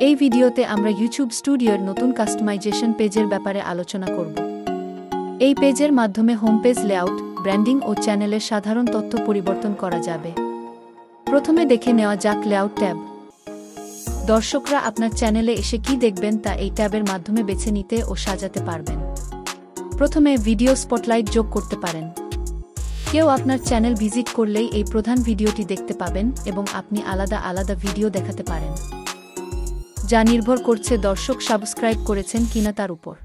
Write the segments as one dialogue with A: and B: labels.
A: এই ভিডিওতে আমরা ইউটিউব স্টুডিওর নতুন কাস্টমাইজেশন পেজের ব্যাপারে আলোচনা করব। এই পেজের মাধ্যমে হোম পেজ লেআউট, ব্র্যান্ডিং ও চ্যানেলের সাধারণ তথ্য পরিবর্তন করা যাবে। প্রথমে দেখে নেওয়া যাক লেআউট ট্যাব। দর্শকরা আপনার চ্যানেলে এসে কি দেখবেন তা এই ট্যাবের মাধ্যমে বেছে নিতে ও সাজাতে পারবেন। প্রথমে ভিডিও স্পটলাইট যোগ করতে পারেন। কেউ আপনার চ্যানেল ভিজিট করলেই এই প্রধান ভিডিওটি দেখতে পাবেন এবং আপনি আলাদা আলাদা ভিডিও দেখাতে পারেন, যা নির্ভর করছে দর্শক সাবস্ক্রাইব করেছেন কিনা তার উপর।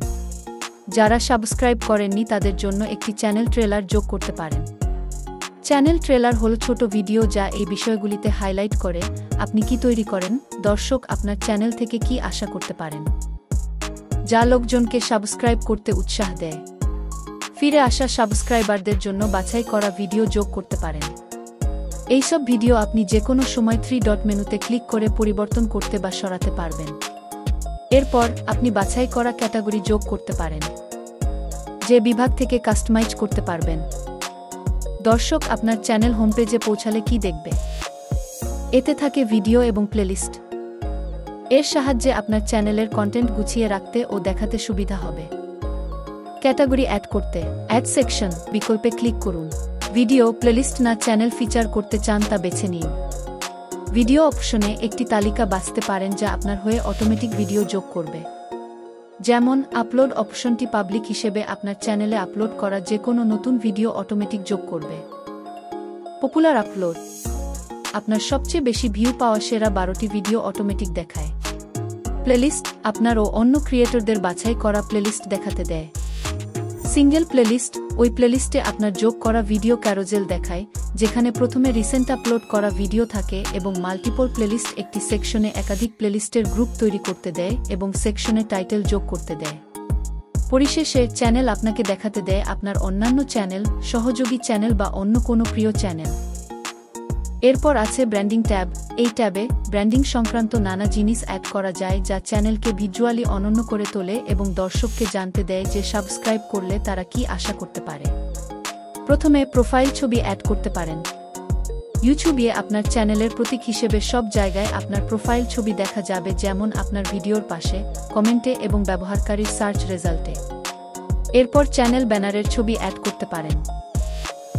A: যারা সাবস্ক্রাইব করেননি তাদের জন্য একটি চ্যানেল ট্রেলার যোগ করতে পারেন। চ্যানেল ট্রেলার হল ছোট ভিডিও যা এই বিষয়গুলিতে হাইলাইট করে আপনি কি তৈরি করেন, দর্শক আপনার চ্যানেল থেকে কি আশা করতে পারেন, যা লোকজনকে সাবস্ক্রাইব করতে উৎসাহ দেয়। ফিরে আসা সাবস্ক্রাইবারদের জন্য বাছাই করা ভিডিও যোগ করতে পারেন। এইসব ভিডিও আপনি যে কোনো সময় 3 ডট মেনুতে ক্লিক করে পরিবর্তন করতে বা সরাতে পারবেন। এরপর আপনি বাছাই করা ক্যাটাগরি যোগ করতে পারেন, যে বিভাগ থেকে কাস্টমাইজ করতে পারবেন। দর্শক আপনার চ্যানেল হোমপেজে পৌঁছালে কি দেখবে? এতে থাকে ভিডিও এবং প্লেলিস্ট। এর সাহায্যে আপনার চ্যানেলের কন্টেন্ট গুছিয়ে রাখতে ও দেখাতে সুবিধা হবে। ক্যাটাগরি অ্যাড করতে অ্যাড সেকশন বিকল্পে ক্লিক করুন। ভিডিও, প্লেলিস্ট না চ্যানেল ফিচার করতে চান তা বেছে নিন। ভিডিও অপশনে একটি তালিকা বাছতে পারেন যা আপনার হয়ে অটোমেটিক ভিডিও যোগ করবে। যেমন আপলোড অপশনটি পাবলিক হিসেবে আপনার চ্যানেলে আপলোড করা যে কোনো নতুন ভিডিও অটোমেটিক যোগ করবে। পপুলার আপলোড আপনার সবচেয়ে বেশি ভিউ পাওয়া সেরা 12টি ভিডিও অটোমেটিক দেখায়। প্লেলিস্ট আপনার ও অন্য ক্রিয়েটরদের বাছাই করা প্লেলিস্ট দেখাতে দেয়। সিঙ্গেল প্লেলিস্ট ওই প্লেলিস্টে আপনার যোগ করা ভিডিও ক্যারোজেল দেখায়, যেখানে প্রথমে রিসেন্ট আপলোড করা ভিডিও থাকে এবং মাল্টিপল প্লেলিস্ট একটি সেকশনে একাধিক প্লেলিস্টের গ্রুপ তৈরি করতে দেয় এবং সেকশনে টাইটেল যোগ করতে দেয়। পরিশেষে চ্যানেল আপনাকে দেখাতে দেয় আপনার অন্যান্য চ্যানেল, সহযোগী চ্যানেল বা অন্য কোনো প্রিয় চ্যানেল। এরপর আছে ব্র্যান্ডিং ট্যাব। এই ট্যাবে ব্র্যান্ডিং সংক্রান্ত নানা জিনিস অ্যাড করা যায় যা চ্যানেলকে ভিজুয়ালি অনন্য করে তোলে এবং দর্শককে জানতে দেয় যে সাবস্ক্রাইব করলে তারা কি আশা করতে পারে। প্রথমে প্রোফাইল ছবি অ্যাড করতে পারেন। ইউটিউবে আপনার চ্যানেলের প্রতীক হিসেবে সব জায়গায় আপনার প্রোফাইল ছবি দেখা যাবে, যেমন আপনার ভিডিওর পাশে, কমেন্টে এবং ব্যবহারকারীর সার্চ রেজাল্টে। এরপর চ্যানেল ব্যানারের ছবি অ্যাড করতে পারেন।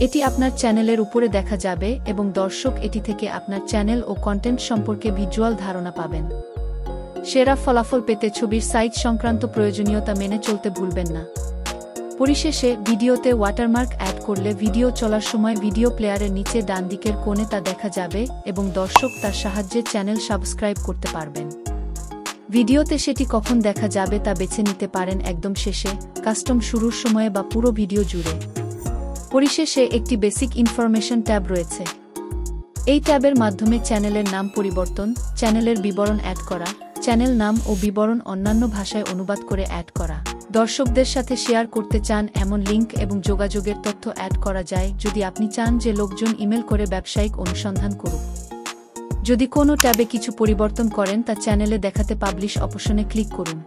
A: এটি আপনার চ্যানেলের উপরে দেখা যাবে এবং দর্শক এটি থেকে আপনার চ্যানেল ও কন্টেন্ট সম্পর্কে ভিজুয়াল ধারণা পাবেন। সেরা ফলাফল পেতে ছবির সাইজ সংক্রান্ত প্রয়োজনীয়তা মেনে চলতে ভুলবেন না। পরিশেষে ভিডিওতে ওয়াটারমার্ক অ্যাড করলে ভিডিও চলার সময় ভিডিও প্লেয়ারের নিচে ডান দিকের কোণে তা দেখা যাবে এবং দর্শক তার সাহায্যে চ্যানেল সাবস্ক্রাইব করতে পারবেন। ভিডিওতে সেটি কখন দেখা যাবে তা বেছে নিতে পারেন, একদম শেষে, কাস্টম শুরুর সময়ে বা পুরো ভিডিও জুড়ে। পরিশেষে একটি বেসিক ইনফরমেশন ট্যাব রয়েছে। এই ট্যাবের মাধ্যমে চ্যানেলের নাম পরিবর্তন, চ্যানেলের বিবরণ অ্যাড করা, চ্যানেল নাম ও বিবরণ অন্যান্য ভাষায় অনুবাদ করে অ্যাড করা, দর্শকদের সাথে শেয়ার করতে চান এমন লিঙ্ক এবং যোগাযোগের তথ্য অ্যাড করা যায় যদি আপনি চান যে লোকজন ইমেল করে ব্যবসায়িক অনুসন্ধান করুক। যদি কোনো ট্যাবে কিছু পরিবর্তন করেন তা চ্যানেলে দেখাতে পাবলিশ অপশনে ক্লিক করুন।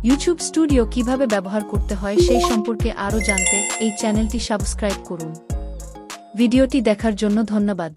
A: ইউটিউব স্টুডিও কিভাবে ব্যবহার করতে হয় সেই সম্পর্কে আরও জানতে এই চ্যানেলটি সাবস্ক্রাইব করুন। ভিডিওটি দেখার জন্য ধন্যবাদ।